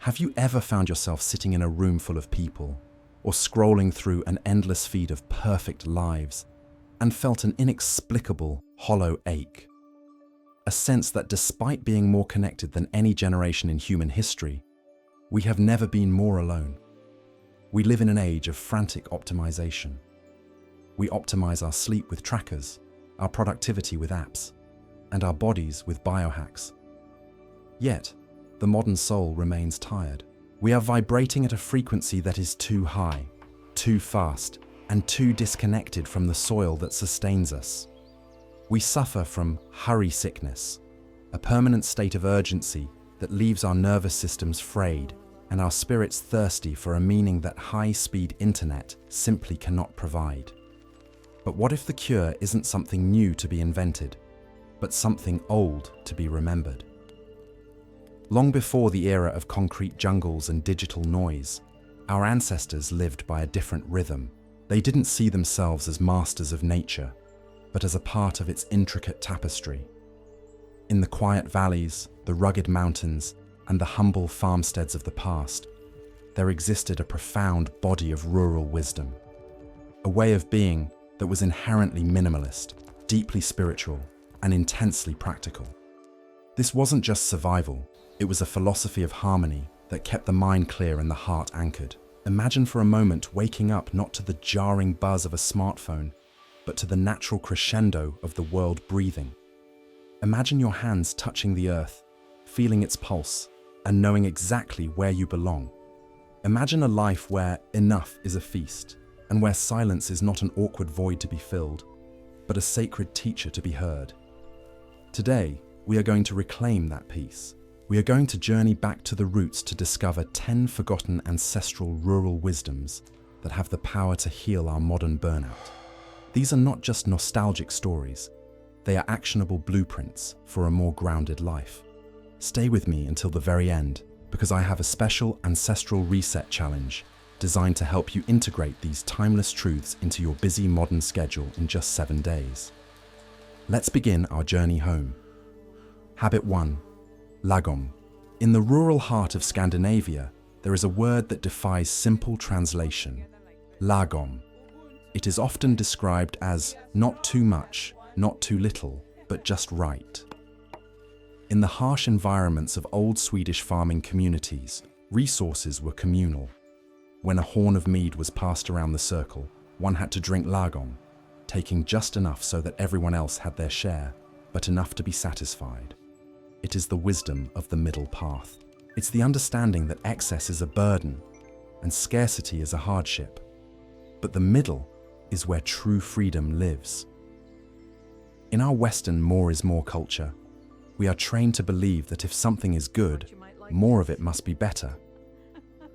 Have you ever found yourself sitting in a room full of people, or scrolling through an endless feed of perfect lives, and felt an inexplicable, hollow ache? A sense that despite being more connected than any generation in human history, we have never been more alone. We live in an age of frantic optimization. We optimize our sleep with trackers, our productivity with apps, and our bodies with biohacks. Yet, the modern soul remains tired. We are vibrating at a frequency that is too high, too fast, and too disconnected from the soil that sustains us. We suffer from hurry sickness, a permanent state of urgency that leaves our nervous systems frayed and our spirits thirsty for a meaning that high-speed internet simply cannot provide. But what if the cure isn't something new to be invented, but something old to be remembered? Long before the era of concrete jungles and digital noise, our ancestors lived by a different rhythm. They didn't see themselves as masters of nature, but as a part of its intricate tapestry. In the quiet valleys, the rugged mountains, and the humble farmsteads of the past, there existed a profound body of rural wisdom, a way of being that was inherently minimalist, deeply spiritual, and intensely practical. This wasn't just survival, it was a philosophy of harmony that kept the mind clear and the heart anchored. Imagine for a moment waking up not to the jarring buzz of a smartphone, but to the natural crescendo of the world breathing. Imagine your hands touching the earth, feeling its pulse, and knowing exactly where you belong. Imagine a life where enough is a feast, and where silence is not an awkward void to be filled, but a sacred teacher to be heard. Today, we are going to reclaim that peace. We are going to journey back to the roots to discover 10 forgotten ancestral rural wisdoms that have the power to heal our modern burnout. These are not just nostalgic stories, they are actionable blueprints for a more grounded life. Stay with me until the very end, because I have a special Ancestral Reset Challenge designed to help you integrate these timeless truths into your busy modern schedule in just 7 days. Let's begin our journey home. Habit 1. Lagom. In the rural heart of Scandinavia, there is a word that defies simple translation. Lagom. It is often described as not too much, not too little, but just right. In the harsh environments of old Swedish farming communities, resources were communal. When a horn of mead was passed around the circle, one had to drink lagom, taking just enough so that everyone else had their share, but enough to be satisfied. It is the wisdom of the middle path. It's the understanding that excess is a burden and scarcity is a hardship. But the middle is where true freedom lives. In our Western more is more culture, we are trained to believe that if something is good, more of it must be better.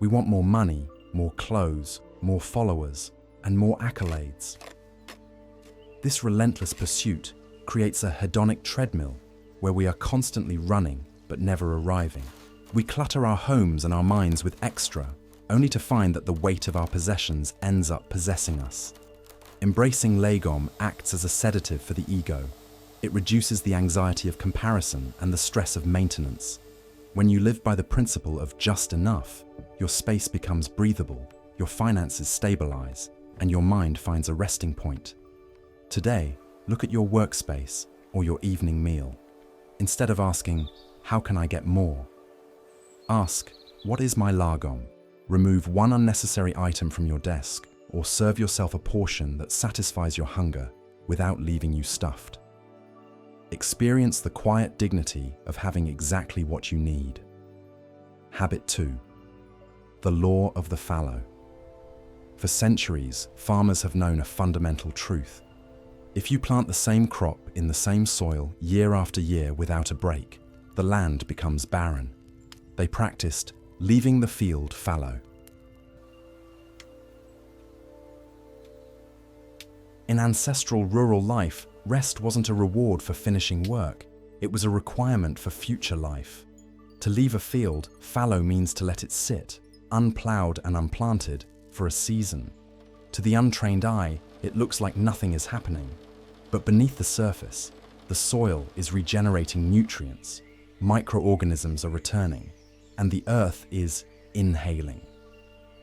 We want more money, more clothes, more followers, and more accolades. This relentless pursuit creates a hedonic treadmill where we are constantly running but never arriving. We clutter our homes and our minds with extra, only to find that the weight of our possessions ends up possessing us. Embracing lagom acts as a sedative for the ego. It reduces the anxiety of comparison and the stress of maintenance. When you live by the principle of just enough, your space becomes breathable, your finances stabilize, and your mind finds a resting point. Today, look at your workspace or your evening meal. Instead of asking, how can I get more? Ask, what is my lagom? Remove one unnecessary item from your desk, or serve yourself a portion that satisfies your hunger without leaving you stuffed. Experience the quiet dignity of having exactly what you need. Habit 2. The law of the fallow. For centuries, farmers have known a fundamental truth. If you plant the same crop in the same soil year after year without a break, the land becomes barren. They practiced leaving the field fallow. In ancestral rural life, rest wasn't a reward for finishing work, it was a requirement for future life. To leave a field fallow means to let it sit, unplowed and unplanted, for a season. To the untrained eye, it looks like nothing is happening. But beneath the surface, the soil is regenerating nutrients, microorganisms are returning, and the Earth is inhaling.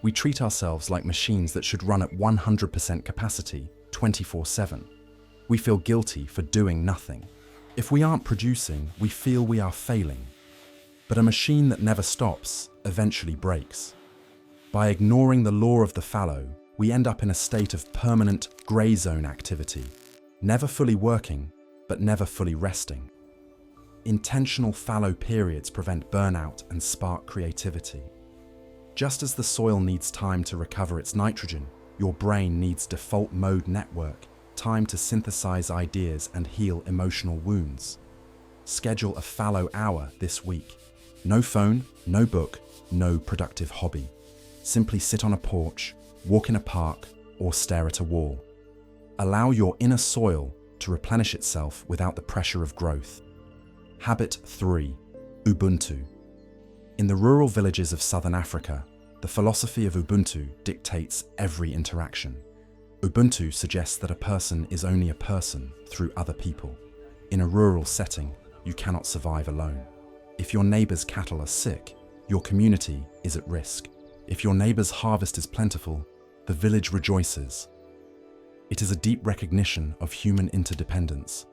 We treat ourselves like machines that should run at 100% capacity, 24/7. We feel guilty for doing nothing. If we aren't producing, we feel we are failing. But a machine that never stops eventually breaks. By ignoring the law of the fallow, we end up in a state of permanent grey zone activity, never fully working, but never fully resting. Intentional fallow periods prevent burnout and spark creativity. Just as the soil needs time to recover its nitrogen, your brain needs default mode network, time to synthesize ideas and heal emotional wounds. Schedule a fallow hour this week. No phone, no book, no productive hobby. Simply sit on a porch, walk in a park, or stare at a wall. Allow your inner soil to replenish itself without the pressure of growth. Habit 3. Ubuntu. In the rural villages of southern Africa, the philosophy of Ubuntu dictates every interaction. Ubuntu suggests that a person is only a person through other people. In a rural setting, you cannot survive alone. If your neighbor's cattle are sick, your community is at risk. If your neighbor's harvest is plentiful, the village rejoices. It is a deep recognition of human interdependence.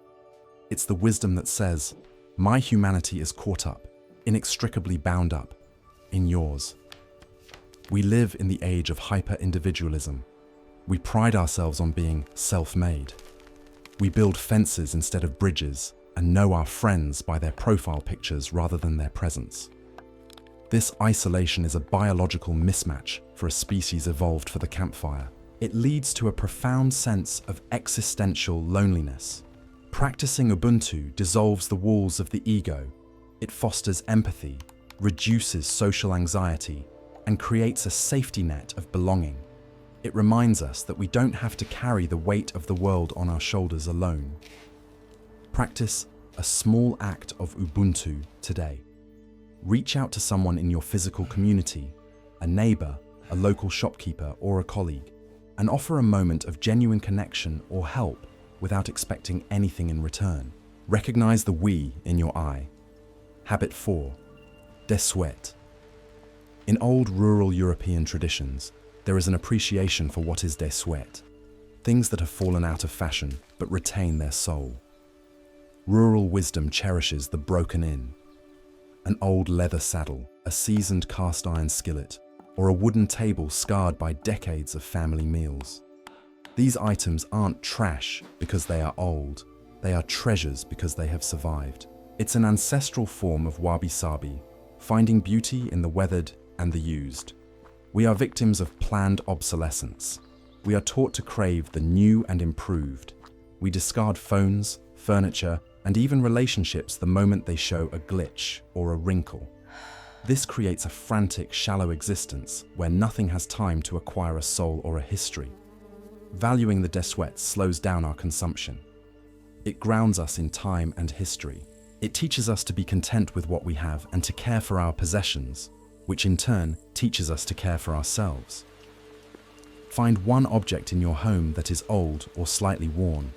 It's the wisdom that says, my humanity is caught up, inextricably bound up, in yours. We live in the age of hyper-individualism. We pride ourselves on being self-made. We build fences instead of bridges and know our friends by their profile pictures rather than their presence. This isolation is a biological mismatch for a species evolved for the campfire. It leads to a profound sense of existential loneliness. Practicing Ubuntu dissolves the walls of the ego. It fosters empathy, reduces social anxiety, and creates a safety net of belonging. It reminds us that we don't have to carry the weight of the world on our shoulders alone. Practice a small act of Ubuntu today. Reach out to someone in your physical community, a neighbor, a local shopkeeper, or a colleague, and offer a moment of genuine connection or help without expecting anything in return. Recognize the we in your I. Habit 4. Desuet. In old rural European traditions, there is an appreciation for what is desuet, things that have fallen out of fashion but retain their soul. Rural wisdom cherishes the broken in. An old leather saddle, a seasoned cast iron skillet, or a wooden table scarred by decades of family meals. These items aren't trash because they are old, they are treasures because they have survived. It's an ancestral form of wabi-sabi, finding beauty in the weathered and the used. We are victims of planned obsolescence. We are taught to crave the new and improved. We discard phones, furniture, and even relationships the moment they show a glitch or a wrinkle. This creates a frantic, shallow existence where nothing has time to acquire a soul or a history. Valuing the desuet slows down our consumption. It grounds us in time and history. It teaches us to be content with what we have and to care for our possessions, which in turn teaches us to care for ourselves. Find one object in your home that is old or slightly worn.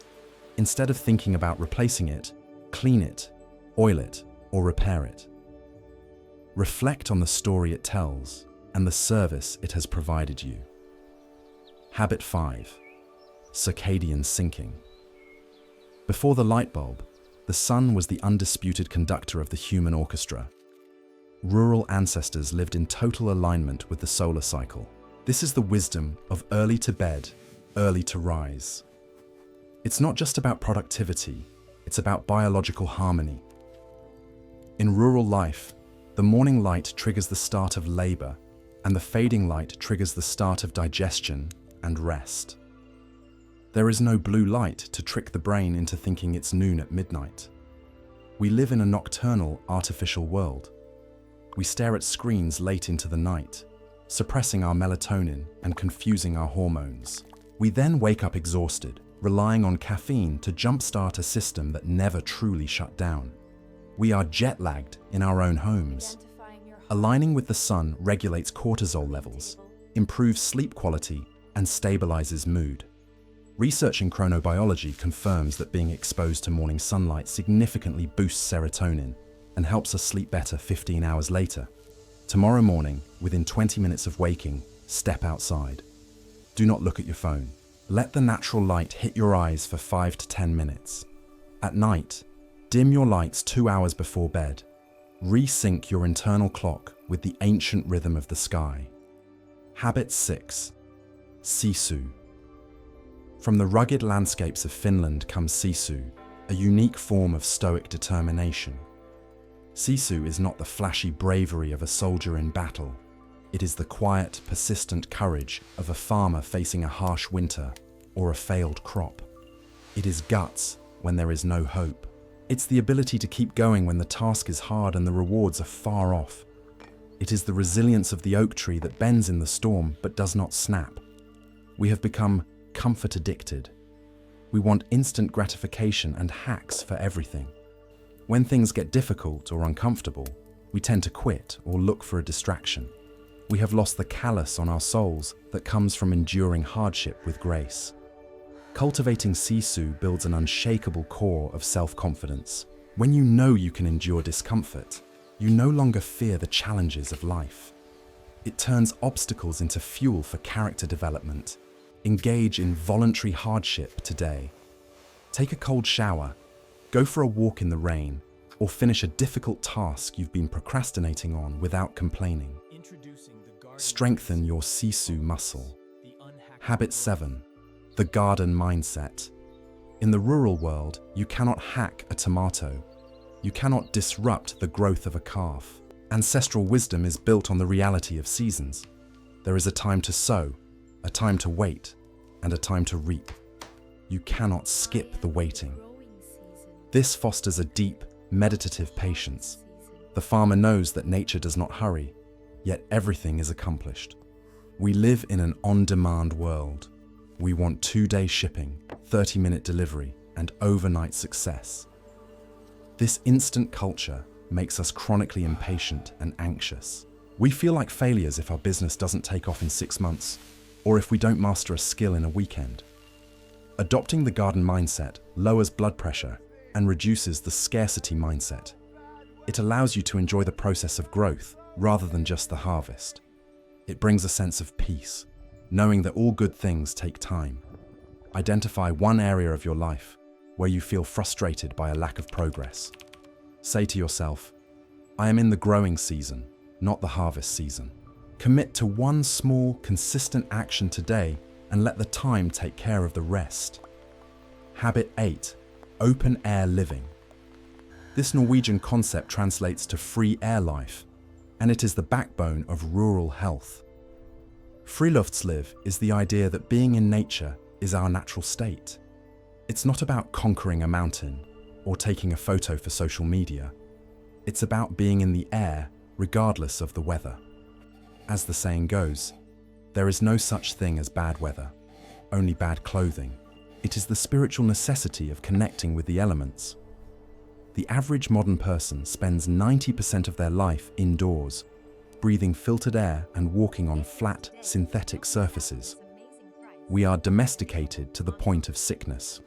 Instead of thinking about replacing it, clean it, oil it, or repair it. Reflect on the story it tells and the service it has provided you. Habit 5. Circadian syncing. Before the light bulb, the sun was the undisputed conductor of the human orchestra. Rural ancestors lived in total alignment with the solar cycle. This is the wisdom of early to bed, early to rise. It's not just about productivity, it's about biological harmony. In rural life, the morning light triggers the start of labor, and the fading light triggers the start of digestion and rest. There is no blue light to trick the brain into thinking it's noon at midnight. We live in a nocturnal, artificial world. We stare at screens late into the night, suppressing our melatonin and confusing our hormones. We then wake up exhausted, relying on caffeine to jumpstart a system that never truly shut down. We are jet-lagged in our own homes. Aligning with the sun regulates cortisol levels, improves sleep quality, and stabilizes mood. Research in chronobiology confirms that being exposed to morning sunlight significantly boosts serotonin and helps us sleep better 15 hours later. Tomorrow morning, within 20 minutes of waking, step outside. Do not look at your phone. Let the natural light hit your eyes for 5 to 10 minutes. At night, dim your lights 2 hours before bed. Resync your internal clock with the ancient rhythm of the sky. Habit 6. Sisu. From the rugged landscapes of Finland comes sisu, a unique form of stoic determination. Sisu is not the flashy bravery of a soldier in battle. It is the quiet, persistent courage of a farmer facing a harsh winter or a failed crop. It is guts when there is no hope. It's the ability to keep going when the task is hard and the rewards are far off. It is the resilience of the oak tree that bends in the storm but does not snap. We have become comfort addicted. We want instant gratification and hacks for everything. When things get difficult or uncomfortable, we tend to quit or look for a distraction. We have lost the callus on our souls that comes from enduring hardship with grace. Cultivating sisu builds an unshakable core of self-confidence. When you know you can endure discomfort, you no longer fear the challenges of life. It turns obstacles into fuel for character development. Engage in voluntary hardship today. Take a cold shower, go for a walk in the rain, or finish a difficult task you've been procrastinating on without complaining. Strengthen your sisu muscle. Habit 7. The garden mindset. In the rural world, you cannot hack a tomato. You cannot disrupt the growth of a calf. Ancestral wisdom is built on the reality of seasons. There is a time to sow, a time to wait, and a time to reap. You cannot skip the waiting. This fosters a deep, meditative patience. The farmer knows that nature does not hurry, yet everything is accomplished. We live in an on-demand world. We want 2-day shipping, 30-minute delivery, and overnight success. This instant culture makes us chronically impatient and anxious. We feel like failures if our business doesn't take off in 6 months, or if we don't master a skill in a weekend. Adopting the garden mindset lowers blood pressure and reduces the scarcity mindset. It allows you to enjoy the process of growth rather than just the harvest. It brings a sense of peace, knowing that all good things take time. Identify one area of your life where you feel frustrated by a lack of progress. Say to yourself, I am in the growing season, not the harvest season. Commit to one small, consistent action today and let the time take care of the rest. Habit 8. Open air living. This Norwegian concept translates to free air life, and it is the backbone of rural health. Friluftsliv is the idea that being in nature is our natural state. It's not about conquering a mountain or taking a photo for social media. It's about being in the air regardless of the weather. As the saying goes, there is no such thing as bad weather, only bad clothing. It is the spiritual necessity of connecting with the elements. The average modern person spends 90% of their life indoors, breathing filtered air and walking on flat, synthetic surfaces. We are domesticated to the point of sickness.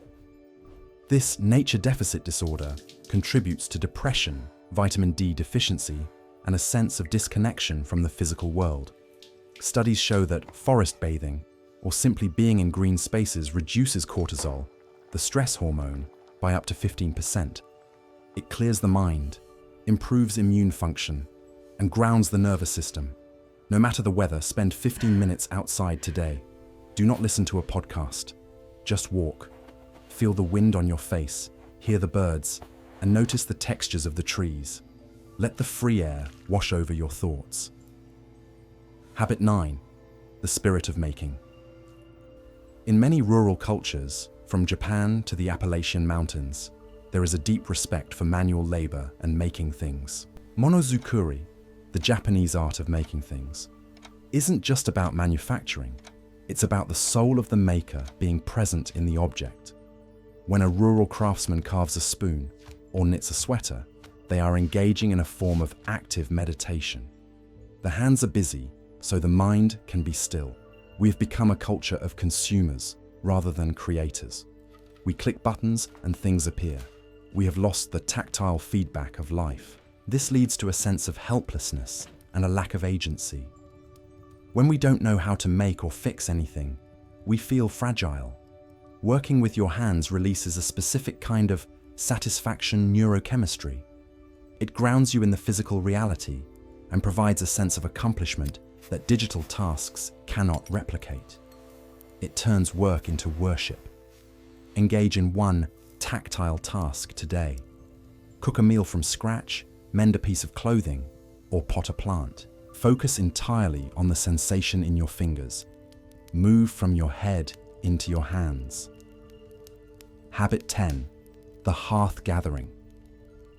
This nature deficit disorder contributes to depression, vitamin D deficiency, and a sense of disconnection from the physical world. Studies show that forest bathing, or simply being in green spaces, reduces cortisol, the stress hormone, by up to 15%. It clears the mind, improves immune function, and grounds the nervous system. No matter the weather, spend 15 minutes outside today. Do not listen to a podcast. Just walk. Feel the wind on your face, hear the birds, and notice the textures of the trees. Let the free air wash over your thoughts. Habit 9. The spirit of making. In many rural cultures, from Japan to the Appalachian Mountains, there is a deep respect for manual labor and making things. Monozukuri, the Japanese art of making things, isn't just about manufacturing. It's about the soul of the maker being present in the object. When a rural craftsman carves a spoon or knits a sweater, they are engaging in a form of active meditation. The hands are busy, so the mind can be still. We have become a culture of consumers rather than creators. We click buttons and things appear. We have lost the tactile feedback of life. This leads to a sense of helplessness and a lack of agency. When we don't know how to make or fix anything, we feel fragile. Working with your hands releases a specific kind of satisfaction neurochemistry. It grounds you in the physical reality and provides a sense of accomplishment that digital tasks cannot replicate. It turns work into worship. Engage in one tactile task today. Cook a meal from scratch, mend a piece of clothing, or pot a plant. Focus entirely on the sensation in your fingers. Move from your head into your hands. Habit 10. The hearth gathering.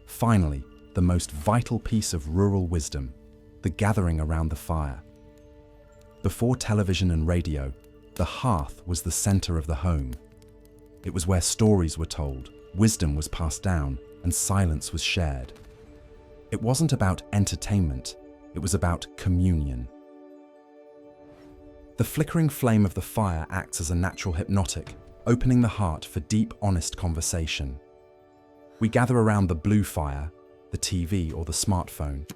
Finally, the most vital piece of rural wisdom, the gathering around the fire. Before television and radio, the hearth was the center of the home. It was where stories were told, wisdom was passed down, and silence was shared. It wasn't about entertainment, it was about communion. The flickering flame of the fire acts as a natural hypnotic, opening the heart for deep, honest conversation. We gather around the blue fire, the TV or the smartphone.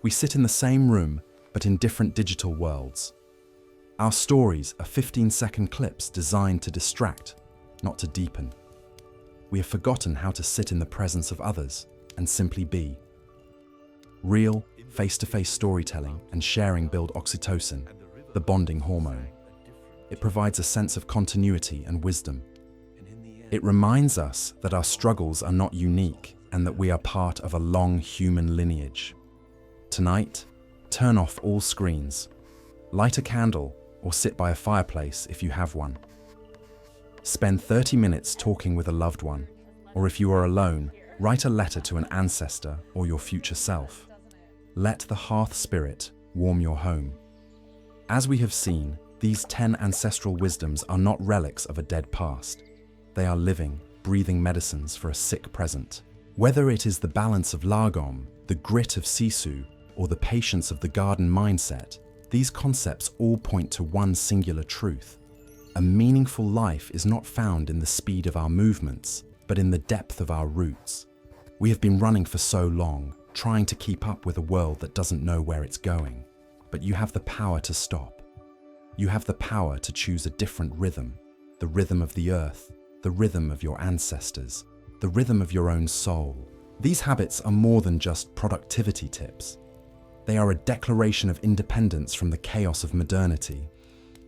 We sit in the same room, but in different digital worlds. Our stories are 15-second clips designed to distract, not to deepen. We have forgotten how to sit in the presence of others and simply be. Real, face-to-face storytelling and sharing build oxytocin, the bonding hormone. It provides a sense of continuity and wisdom. It reminds us that our struggles are not unique and that we are part of a long human lineage. Tonight, turn off all screens. Light a candle or sit by a fireplace if you have one. Spend 30 minutes talking with a loved one, or if you are alone, write a letter to an ancestor or your future self. Let the hearth spirit warm your home. As we have seen, these 10 ancestral wisdoms are not relics of a dead past. They are living, breathing medicines for a sick present. Whether it is the balance of Lagom, the grit of Sisu, or the patience of the garden mindset, these concepts all point to one singular truth. A meaningful life is not found in the speed of our movements, but in the depth of our roots. We have been running for so long, trying to keep up with a world that doesn't know where it's going. But you have the power to stop. You have the power to choose a different rhythm, the rhythm of the earth, the rhythm of your ancestors, the rhythm of your own soul. These habits are more than just productivity tips. They are a declaration of independence from the chaos of modernity.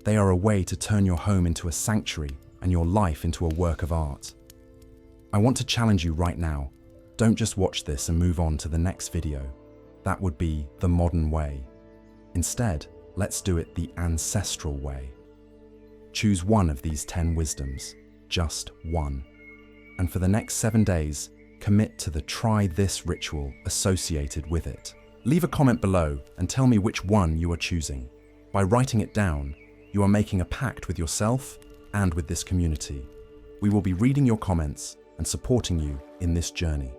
They are a way to turn your home into a sanctuary and your life into a work of art. I want to challenge you right now. Don't just watch this and move on to the next video. That would be the modern way. Instead, let's do it the ancestral way. Choose one of these 10 wisdoms, just one. And for the next 7 days, commit to the try this ritual associated with it. Leave a comment below and tell me which one you are choosing. By writing it down, you are making a pact with yourself and with this community. We will be reading your comments and supporting you in this journey.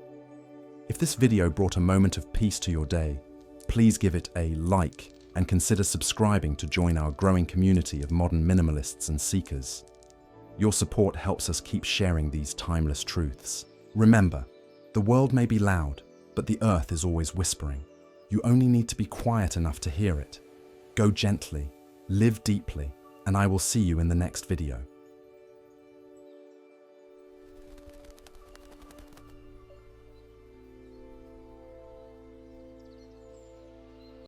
If this video brought a moment of peace to your day, please give it a like and consider subscribing to join our growing community of modern minimalists and seekers. Your support helps us keep sharing these timeless truths. Remember, the world may be loud, but the earth is always whispering. You only need to be quiet enough to hear it. Go gently, live deeply, and I will see you in the next video.